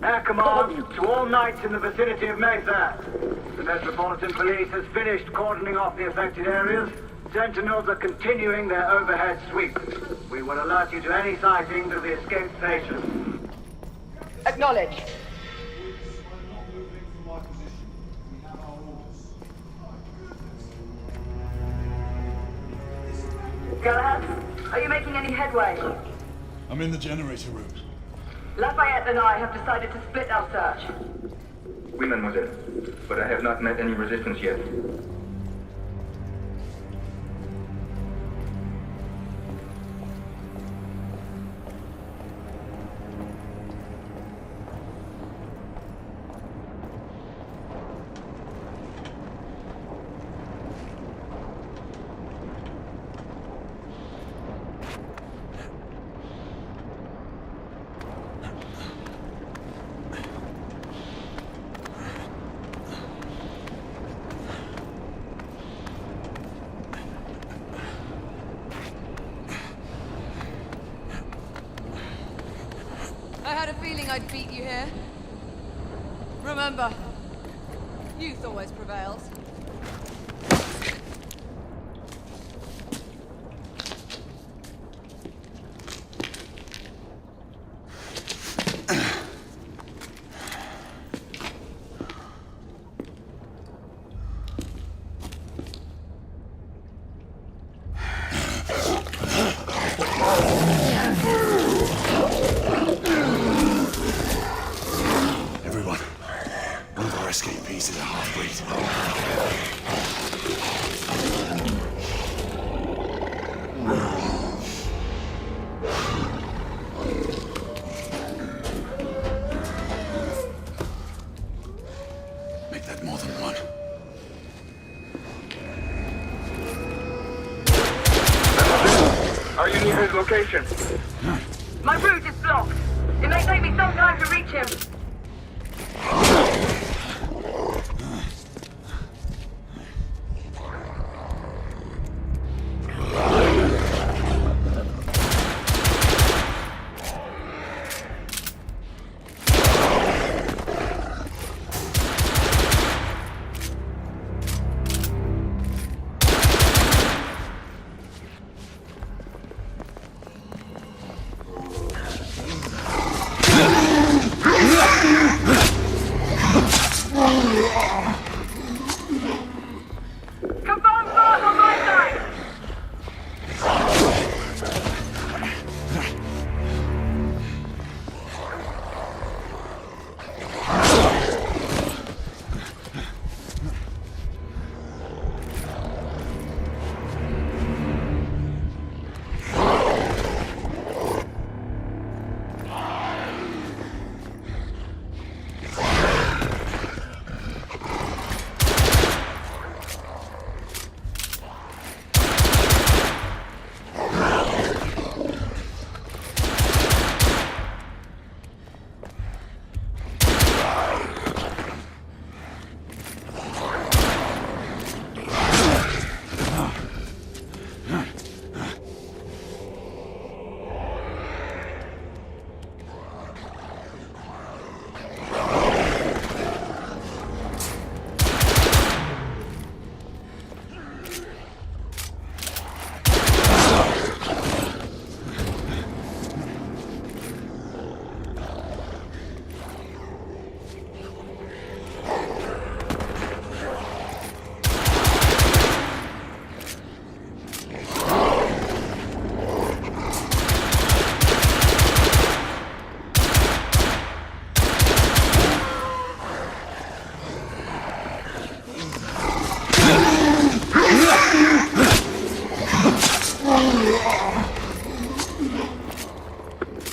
Air command to all knights in the vicinity of Mayfair. The Metropolitan Police has finished cordoning off the affected areas. Sentinels are continuing their overhead sweep. We will alert you to any sightings of the escaped patients. Acknowledged. Galahad, are you making any headway? I'm in the generator room. Lafayette and I have decided to split our search. Oui, mademoiselle. But I have not met any resistance yet. I had a feeling I'd beat you here. Remember, youth always prevails. Everyone, one of our escapees is a half-breed. Make that more than one. Are you near his location? My route is blocked. It may take me some time to reach him. Confirm mark on my side!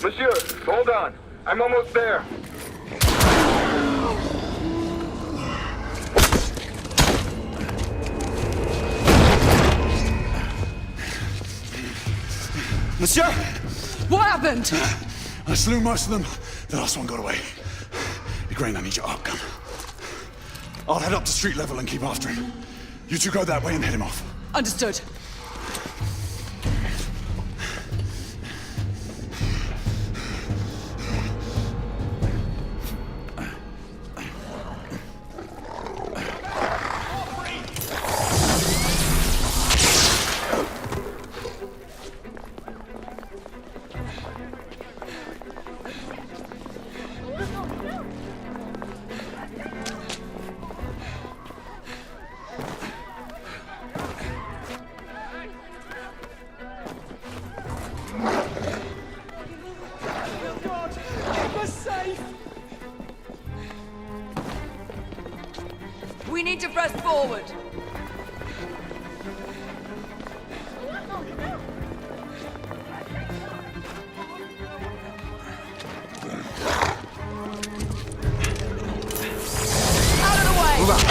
Monsieur, hold on. I'm almost there. Monsieur! What happened? I slew most of them. The last one got away. Igraine, I need your arc gun. I'll head up to street level and keep after him. You two go that way and head him off. Understood. We need to press forward. Out of the way! Move out.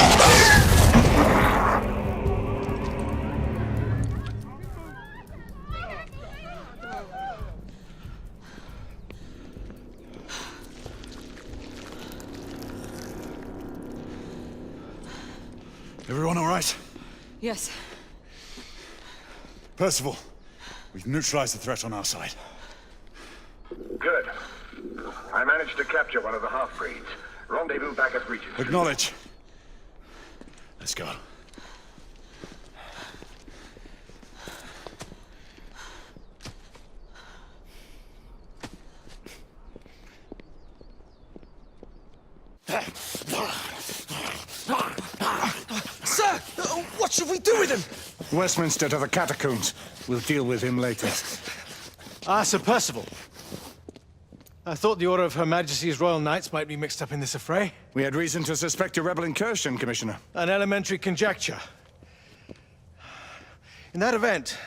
Everyone all right? Yes. Percival, we've neutralized the threat on our side. Good. I managed to capture one of the half-breeds. Rendezvous back at Regent. Acknowledge. Let's go. Sir! What should we do with him? Westminster to the catacombs. We'll deal with him later. Ah, Sir Percival. I thought the Order of Her Majesty's Royal Knights might be mixed up in this affray. We had reason to suspect a rebel incursion, Commissioner. An elementary conjecture. In that event,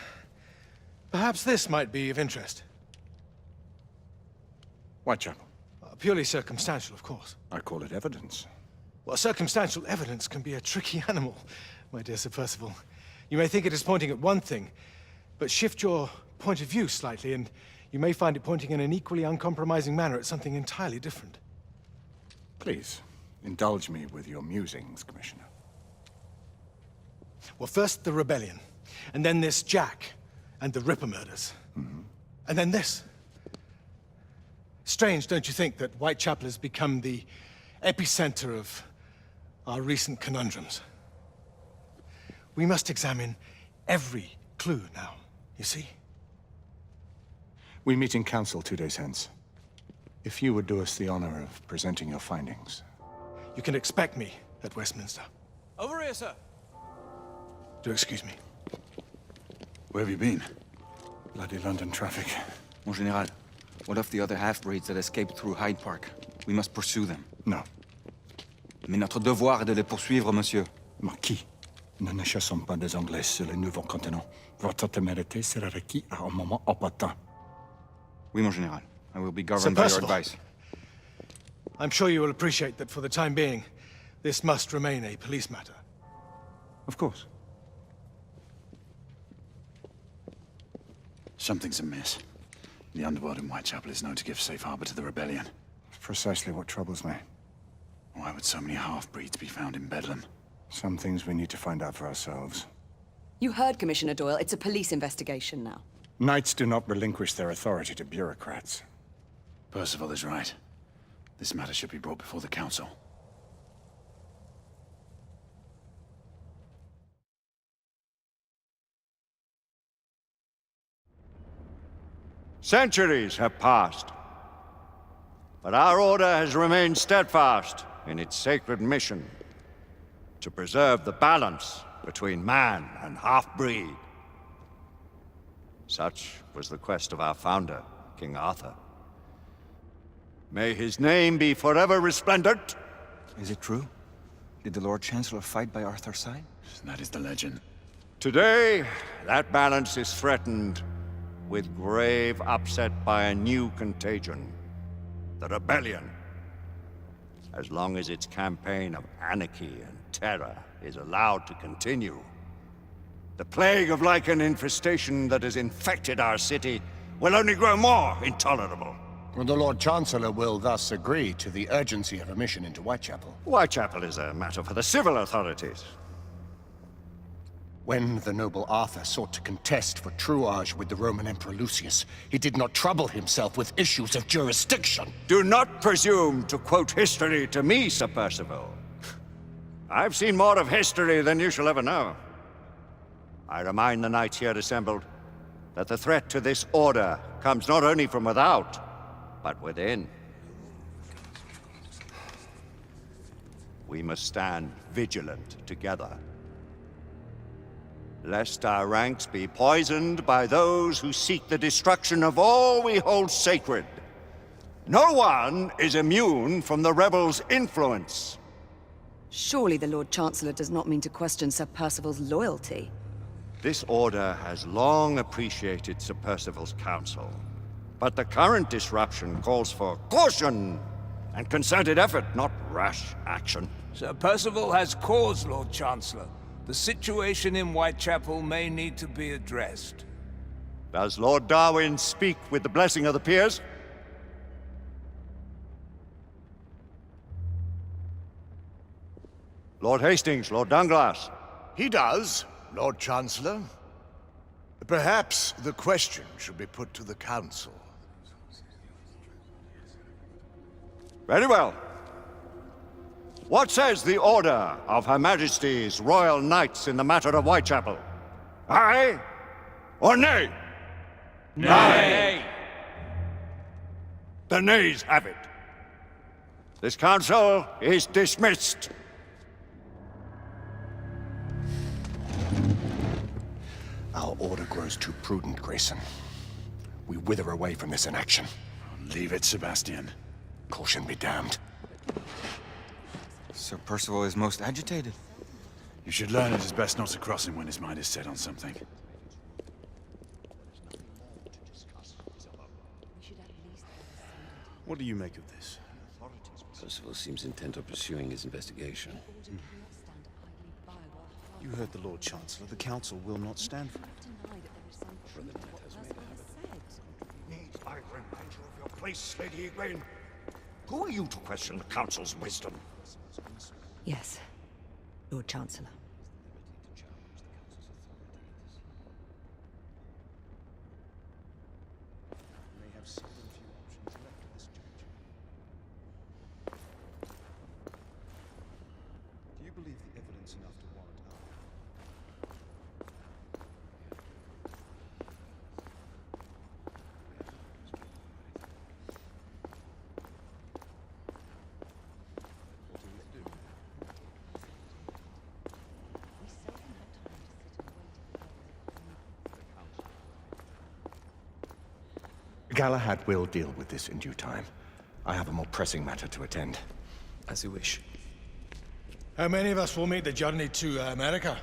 perhaps this might be of interest. Whitechapel. Purely circumstantial, of course. I call it evidence. Well, circumstantial evidence can be a tricky animal, my dear Sir Percival. You may think it is pointing at one thing, but shift your point of view slightly, and you may find it pointing in an equally uncompromising manner at something entirely different. Please, indulge me with your musings, Commissioner. Well, first the rebellion, and then this Jack, and the Ripper murders. And then this. Strange, don't you think, that Whitechapel has become the epicenter of our recent conundrums? We must examine every clue now, you see? We meet in council 2 days hence. If you would do us the honor of presenting your findings. You can expect me at Westminster. Over here, sir. Do excuse me. Where have you been? Bloody London traffic. Mon Général, what of the other half-breeds that escaped through Hyde Park? We must pursue them. No. Mais notre devoir est de les poursuivre, monsieur. Marquis, nous ne chassons pas des Anglais sur le nouveau continent. Votre témérité sera requis à un moment opportun. Oui, mon Général. I will be governed by your Percival. advice. I'm sure you will appreciate that for the time being, this must remain a police matter. Of course. Something's amiss. The underworld in Whitechapel is known to give safe harbor to the rebellion. Precisely what troubles me. Why would so many half-breeds be found in Bedlam? Some things we need to find out for ourselves. You heard, Commissioner Doyle. It's a police investigation now. Knights do not relinquish their authority to bureaucrats. Percival is right. This matter should be brought before the council. Centuries have passed, but our order has remained steadfast in its sacred mission to preserve the balance between man and half-breed. Such was the quest of our founder, King Arthur. May his name be forever resplendent. Is it true? Did the Lord Chancellor fight by Arthur's side? That is the legend. Today, that balance is threatened with grave upset by a new contagion, the rebellion. As long as its campaign of anarchy and terror is allowed to continue, the plague of Lycan infestation that has infected our city will only grow more intolerable. The Lord Chancellor will thus agree to the urgency of a mission into Whitechapel. Whitechapel is a matter for the civil authorities. When the noble Arthur sought to contest for truage with the Roman Emperor Lucius, he did not trouble himself with issues of jurisdiction. Do not presume to quote history to me, Sir Percival. I've seen more of history than you shall ever know. I remind the knights here assembled that the threat to this order comes not only from without, but within. We must stand vigilant together, lest our ranks be poisoned by those who seek the destruction of all we hold sacred. No one is immune from the rebels' influence. Surely the Lord Chancellor does not mean to question Sir Percival's loyalty. This order has long appreciated Sir Percival's counsel. But the current disruption calls for caution and concerted effort, not rash action. Sir Percival has cause, Lord Chancellor. The situation in Whitechapel may need to be addressed. Does Lord Darwin speak with the blessing of the peers? Lord Hastings, Lord Dunglass. He does, Lord Chancellor. Perhaps the question should be put to the Council. Very well. What says the Order of Her Majesty's Royal Knights in the matter of Whitechapel? Aye or nay? Nay! The nays have it. This council is dismissed. Our order grows too prudent, Grayson. We wither away from this inaction. Leave it, Sebastian. Caution be damned. Sir Percival is most agitated. You should learn it is best not to cross him when his mind is set on something. What do you make of this? Percival seems intent on pursuing his investigation. You heard the Lord Chancellor. The Council will not stand for it. I remind you of your place, Lady Egwene. Who are you to question the Council's wisdom? Yes, Lord Chancellor. Do you believe the evidence enough to warrant Galahad will deal with this in due time. I have a more pressing matter to attend. As you wish. How many of us will make the journey to America?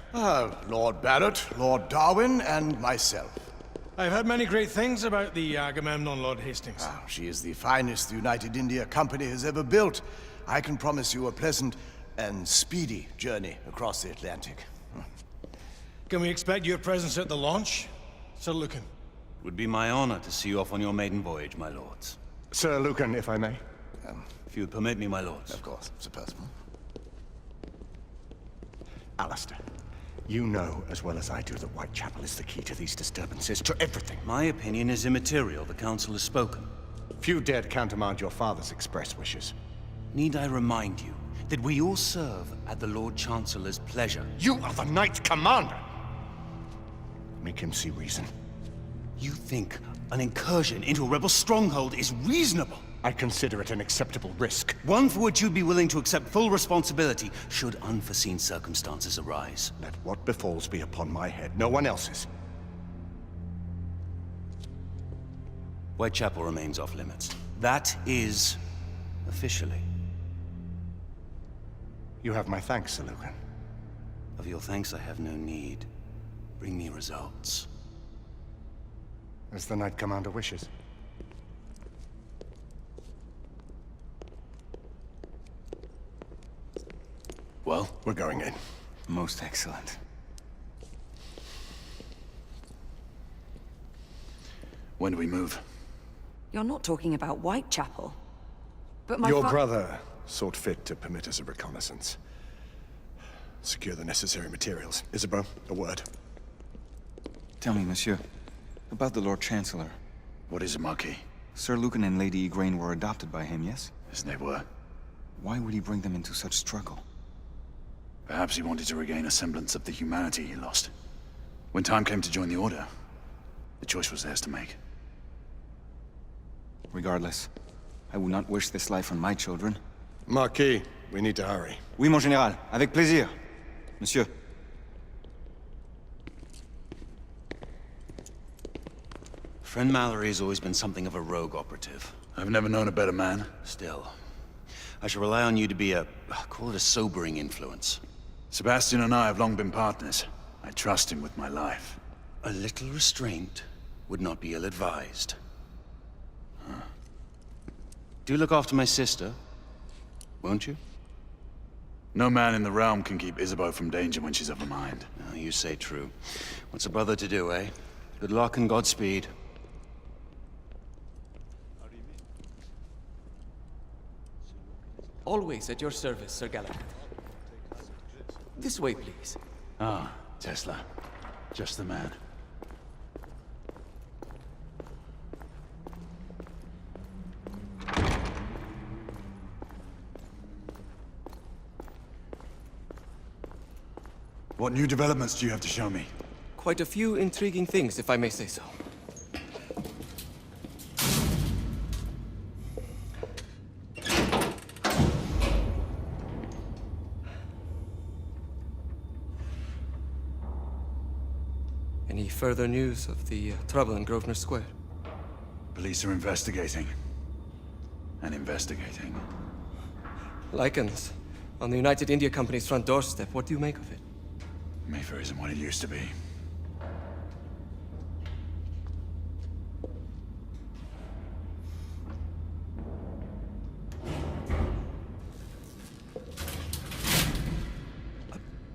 Lord Barrett, Lord Darwin, and myself. I've heard many great things about the Agamemnon, Lord Hastings. She is the finest the United India Company has ever built. I can promise you a pleasant and speedy journey across the Atlantic. Can we expect your presence at the launch, Sir Lucan? It would be my honor to see you off on your maiden voyage, my lords. Sir Lucan, if I may. If you would permit me, my lords. Of course, Sir Percival. Alistair, you know as well as I do that Whitechapel is the key to these disturbances, to everything. My opinion is immaterial. The Council has spoken. Few dared countermand your father's express wishes. Need I remind you that we all serve at the Lord Chancellor's pleasure? You are the Knight Commander! Make him see reason. You think an incursion into a rebel stronghold is reasonable? I consider it an acceptable risk. One for which you'd be willing to accept full responsibility should unforeseen circumstances arise. Let what befalls be upon my head, no one else's. Whitechapel remains off limits. That is officially. You have my thanks, Sir Lucan. Of your thanks I have no need. Bring me results. As the Knight Commander wishes. Well, we're going in. Most excellent. When do we move? You're not talking about Whitechapel. But my Your brother sought fit to permit us a reconnaissance. Secure the necessary materials. Isabeau, a word. Tell me, monsieur, about the Lord Chancellor. What is it, Marquis? Sir Lucan and Lady Egwene were adopted by him, yes? Yes, they were. Why would he bring them into such struggle? Perhaps he wanted to regain a semblance of the humanity he lost. When time came to join the Order, the choice was theirs to make. Regardless, I would not wish this life on my children. Marquis, we need to hurry. Oui, mon général. Avec plaisir. Monsieur. Friend Mallory has always been something of a rogue operative. I've never known a better man. Still, I shall rely on you to be call it a sobering influence. Sebastian and I have long been partners. I trust him with my life. A little restraint would not be ill-advised. Do look after my sister, won't you? No man in the realm can keep Isabeau from danger when she's of a mind. Oh, you say true. What's a brother to do, eh? Good luck and Godspeed. Always at your service, Sir Galahad. This way, please. Ah, Tesla. Just the man. What new developments do you have to show me? Quite a few intriguing things, if I may say so. Any further news of the trouble in Grosvenor Square? Police are investigating. And investigating. Lycans, on the United India Company's front doorstep. What do you make of it? Mayfair isn't what it used to be.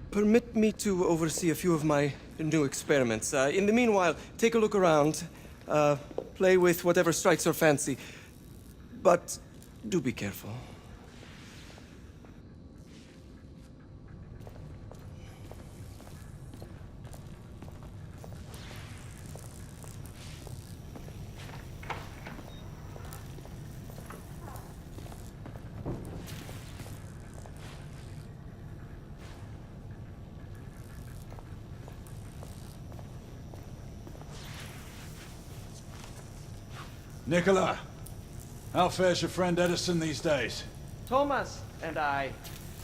Permit me to oversee a few of my new experiments. In the meanwhile, take a look around. Play with whatever strikes your fancy. But do be careful. Nicola, how fares your friend Edison these days? Thomas and I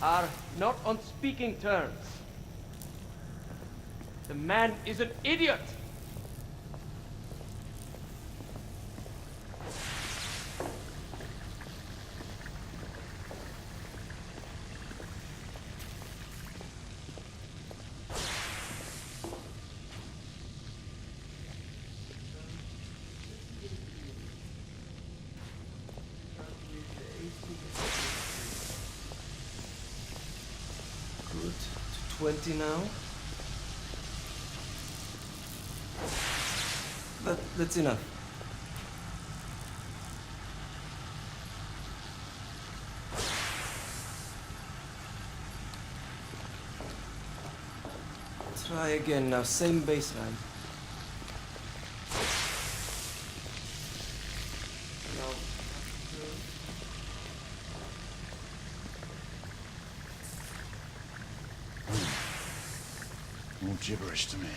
are not on speaking terms. The man is an idiot! Good. To 20 now. That's enough. Try again now, same baseline. All gibberish to me.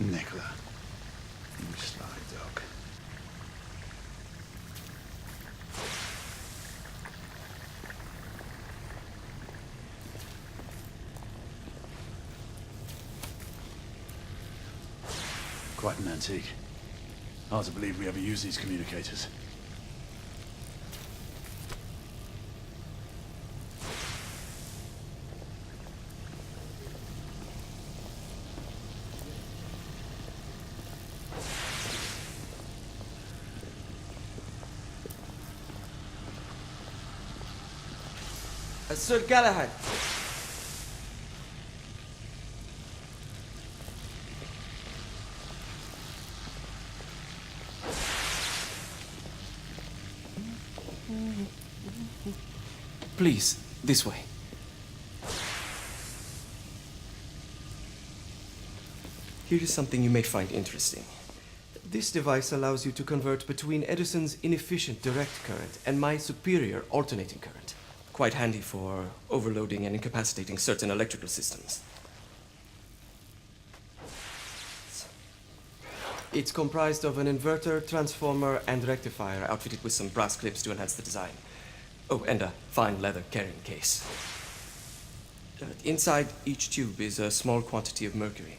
Nicola. You sly dog. Quite an antique. Hard to believe we ever use these communicators. Sir Galahad. Please, this way. Here is something you may find interesting. This device allows you to convert between Edison's inefficient direct current and my superior alternating current. Quite handy for overloading and incapacitating certain electrical systems. It's comprised of an inverter, transformer, and rectifier outfitted with some brass clips to enhance the design. Oh, and a fine leather carrying case. Inside each tube is a small quantity of mercury.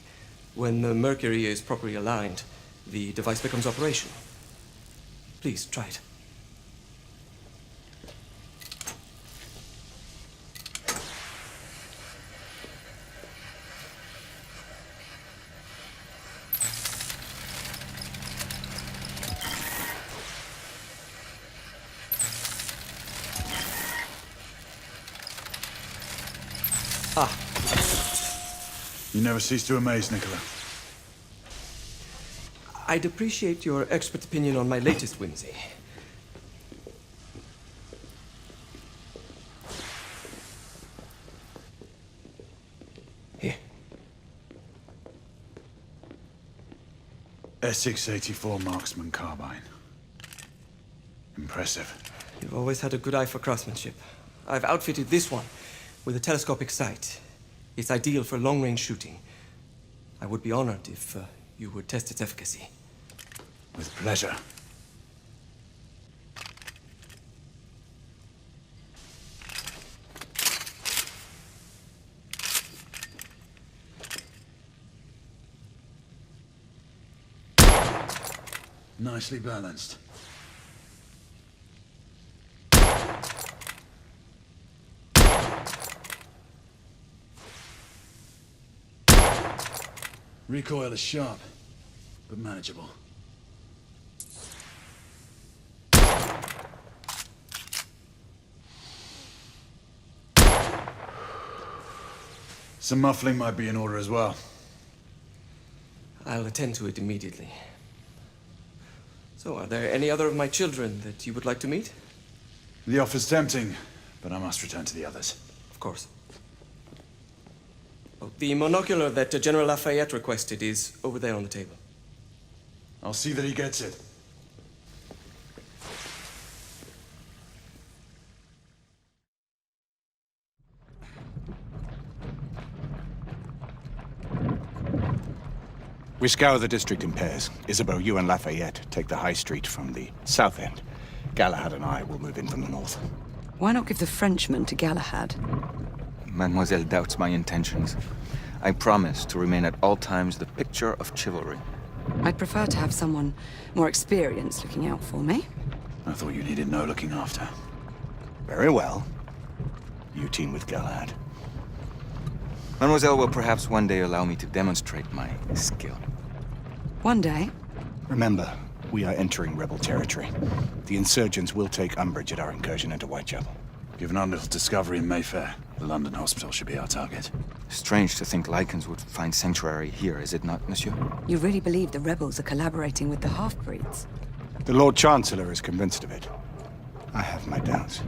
When the mercury is properly aligned, the device becomes operational. Please, try it. Ah. You never cease to amaze, Nicola. I'd appreciate your expert opinion on my latest whimsy. Here. Essex 84 Marksman Carbine. Impressive. You've always had a good eye for craftsmanship. I've outfitted this one with a telescopic sight. It's ideal for long-range shooting. I would be honored if you would test its efficacy. With pleasure. Nicely balanced. Recoil is sharp, but manageable. Some muffling might be in order as well. I'll attend to it immediately. So, are there any other of my children that you would like to meet? The offer's tempting, but I must return to the others. Of course. Oh, the monocular that General Lafayette requested is over there on the table. I'll see that he gets it. We scour the district in pairs. Isabeau, you and Lafayette take the high street from the south end. Galahad and I will move in from the north. Why not give the Frenchman to Galahad? Mademoiselle doubts my intentions. I promise to remain at all times the picture of chivalry. I'd prefer to have someone more experienced looking out for me. I thought you needed no looking after. Very well. You team with Galahad. Mademoiselle will perhaps one day allow me to demonstrate my skill. One day? Remember, we are entering rebel territory. The insurgents will take umbrage at our incursion into Whitechapel. Given our little discovery in Mayfair, the London hospital should be our target. Strange to think Lycans would find sanctuary here, is it not, monsieur? You really believe the rebels are collaborating with the half-breeds? The Lord Chancellor is convinced of it. I have my doubts.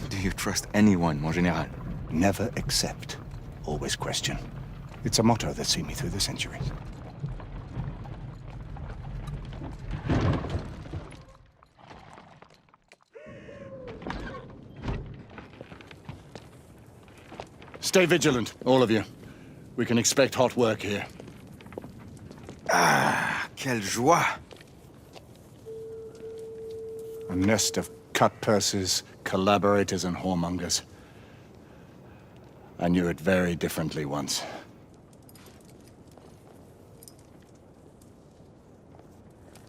Do you trust anyone, mon général? Never accept. Always question. It's a motto that's seen me through the centuries. Stay vigilant, all of you. We can expect hot work here. Ah, quelle joie! A nest of cut-purses, collaborators, and whoremongers. I knew it very differently once.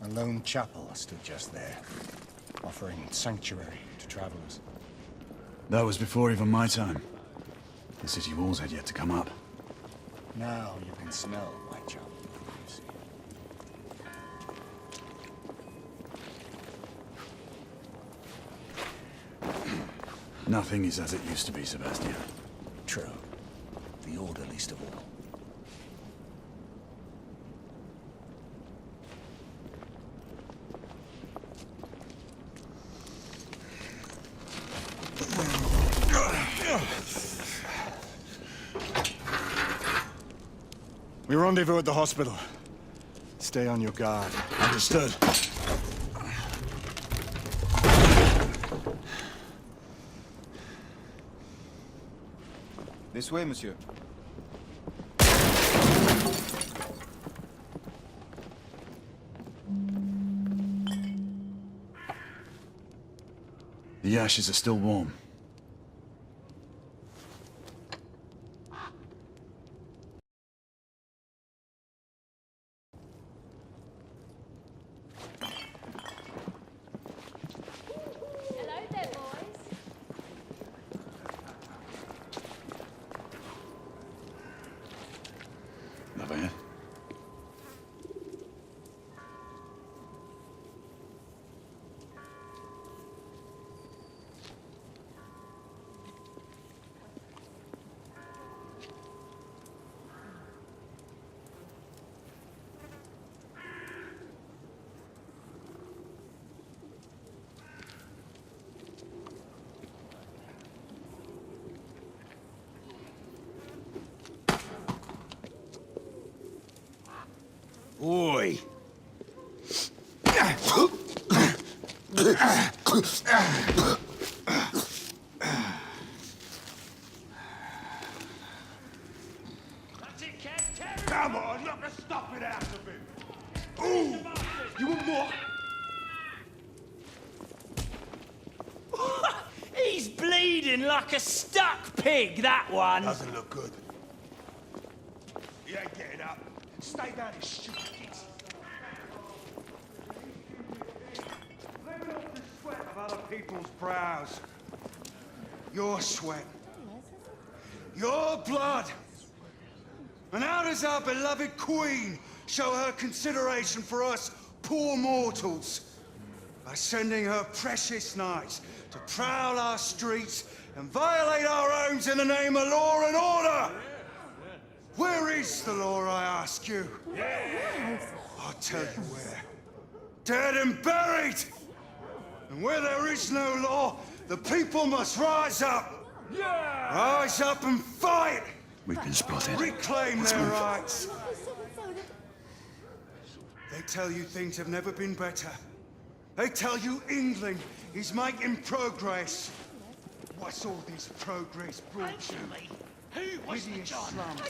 A lone chapel stood just there, offering sanctuary to travelers. That was before even my time. The city walls had yet to come up. Now you can smell Whitechapel, you see. Nothing is as it used to be, Sebastian. True. The order least of all. We rendezvous at the hospital. Stay on your guard. Understood. This way, monsieur. The ashes are still warm. Lafayette? Oi! Come on, look, let's stop it out of him. Ooh, you want more? He's bleeding like a stuck pig, that one. Doesn't look good. He ain't getting up. Stay down, you stupid kids. Living off the sweat of other people's brows. Your sweat. Your blood. And how does our beloved Queen show her consideration for us poor mortals? By sending her precious knights to prowl our streets and violate our homes in the name of law and order! Where is the law, I ask you? I'll tell you where. Dead and buried! And where there is no law, the people must rise up! Rise up and fight! We've been spotted. Reclaim their rights! They tell you things have never been better. They tell you England is making progress. What's all this progress brought you? Hideous slums,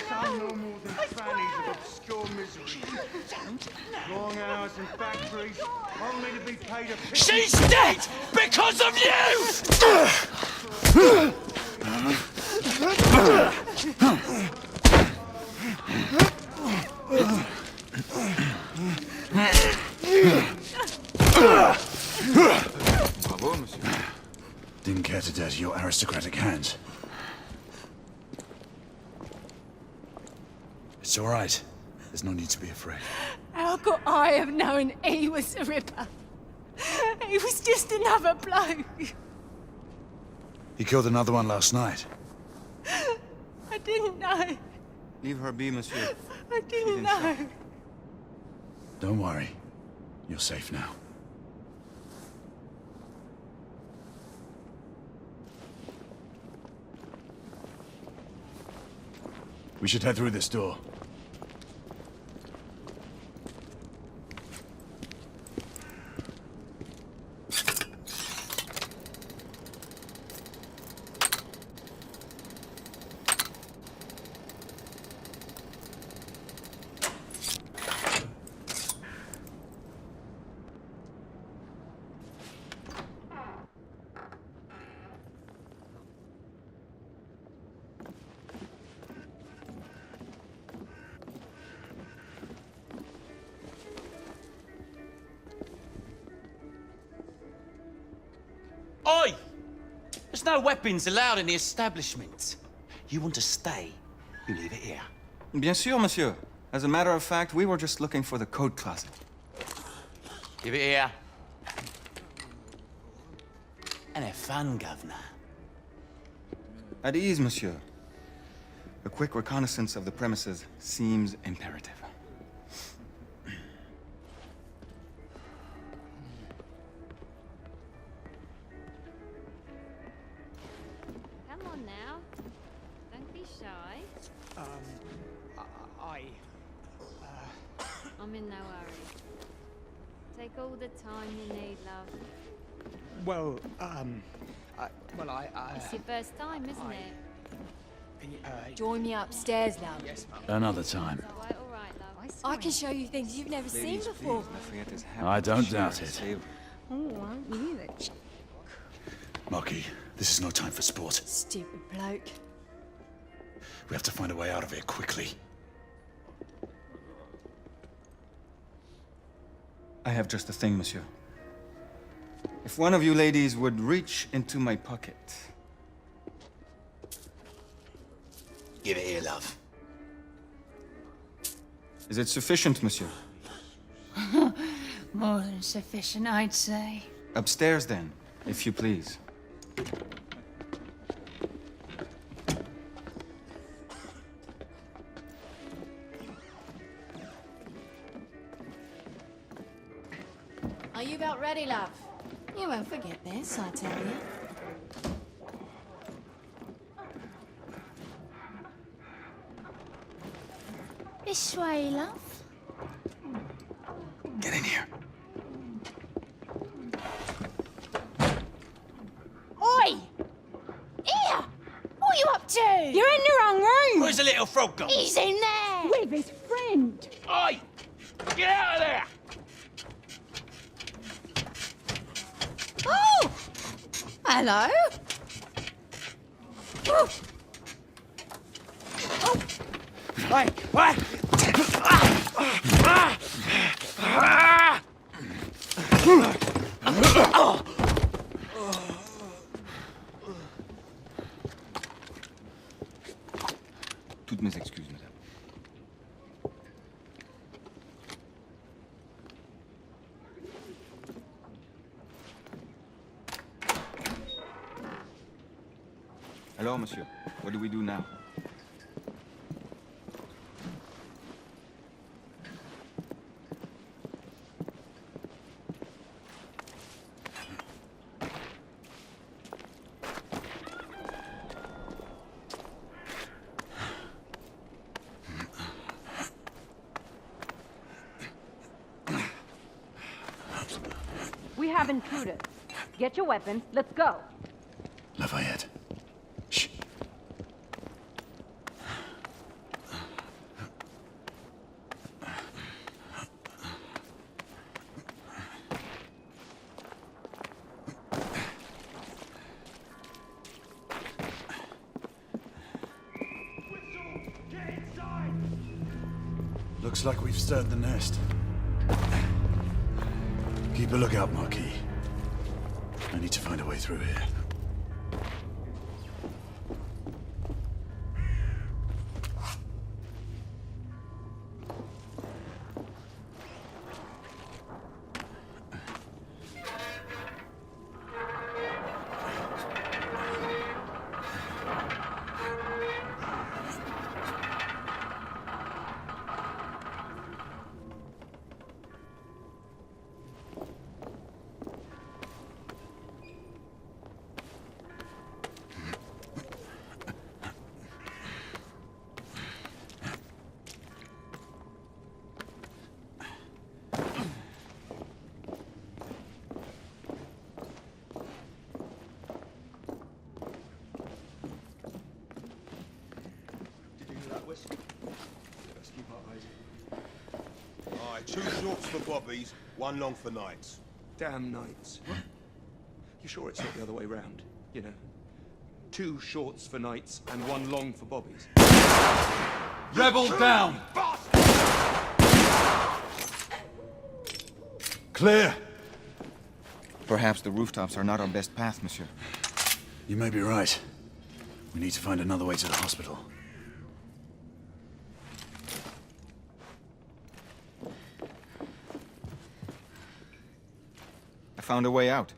some no more than fannies of obscure misery. Long hours in factories, only to be paid a penny. She's dead because of Bravo, monsieur. Didn't care to dirty your aristocratic hands. It's all right. There's no need to be afraid. How could I have known he was the Ripper? He was just another bloke. He killed another one last night. I didn't know. Leave her be, monsieur. I didn't know. Don't worry. You're safe now. We should head through this door. Oi! There's no weapons allowed in the establishment. You want to stay, you leave it here. Bien sûr, monsieur. As a matter of fact, we were just looking for the code closet. Give it here. And have fun, Governor. At ease, monsieur. A quick reconnaissance of the premises seems imperative. Come on now. Don't be shy. I'm in no hurry. Take all the time you need, love. Well, It's your first time, isn't it? Join me upstairs, love. Another time. Quite all right, love. I can show you things you've never seen before. I don't doubt it. Oh, aren't you the Marquis, this is no time for sport. stupid bloke? We have to find a way out of here quickly. I have just the thing, monsieur. If one of you ladies would reach into my pocket. Give it here, love. Is it sufficient, monsieur? More than sufficient, I'd say. Upstairs, then, if you please. Are you about ready, love? You won't forget this, I tell you. This way, love. Get in here. Oi! Here! What are you up to? You're in the wrong room! Where's the little frog gone? He's in there! With his friend! Oi! Get out of there! Oh! Hello? Oh! Hey, what? Toutes mes excuses, madame. Alors, monsieur, what do we do now? We have intruders. Get your weapons. Let's go. Lafayette. Shh. Looks like we've stirred the nest. Keep a lookout, Marquis. I need to find a way through here. Alright, 2 shorts for bobbies, 1 long for nights. Damn nights. You sure it's not the other way round? You know, 2 shorts for nights and 1 long for bobbies. Rebel down! Clear! Perhaps the rooftops are not our best path, monsieur. You may be right. We need to find another way to the hospital. I found a way out.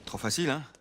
Trop facile, hein?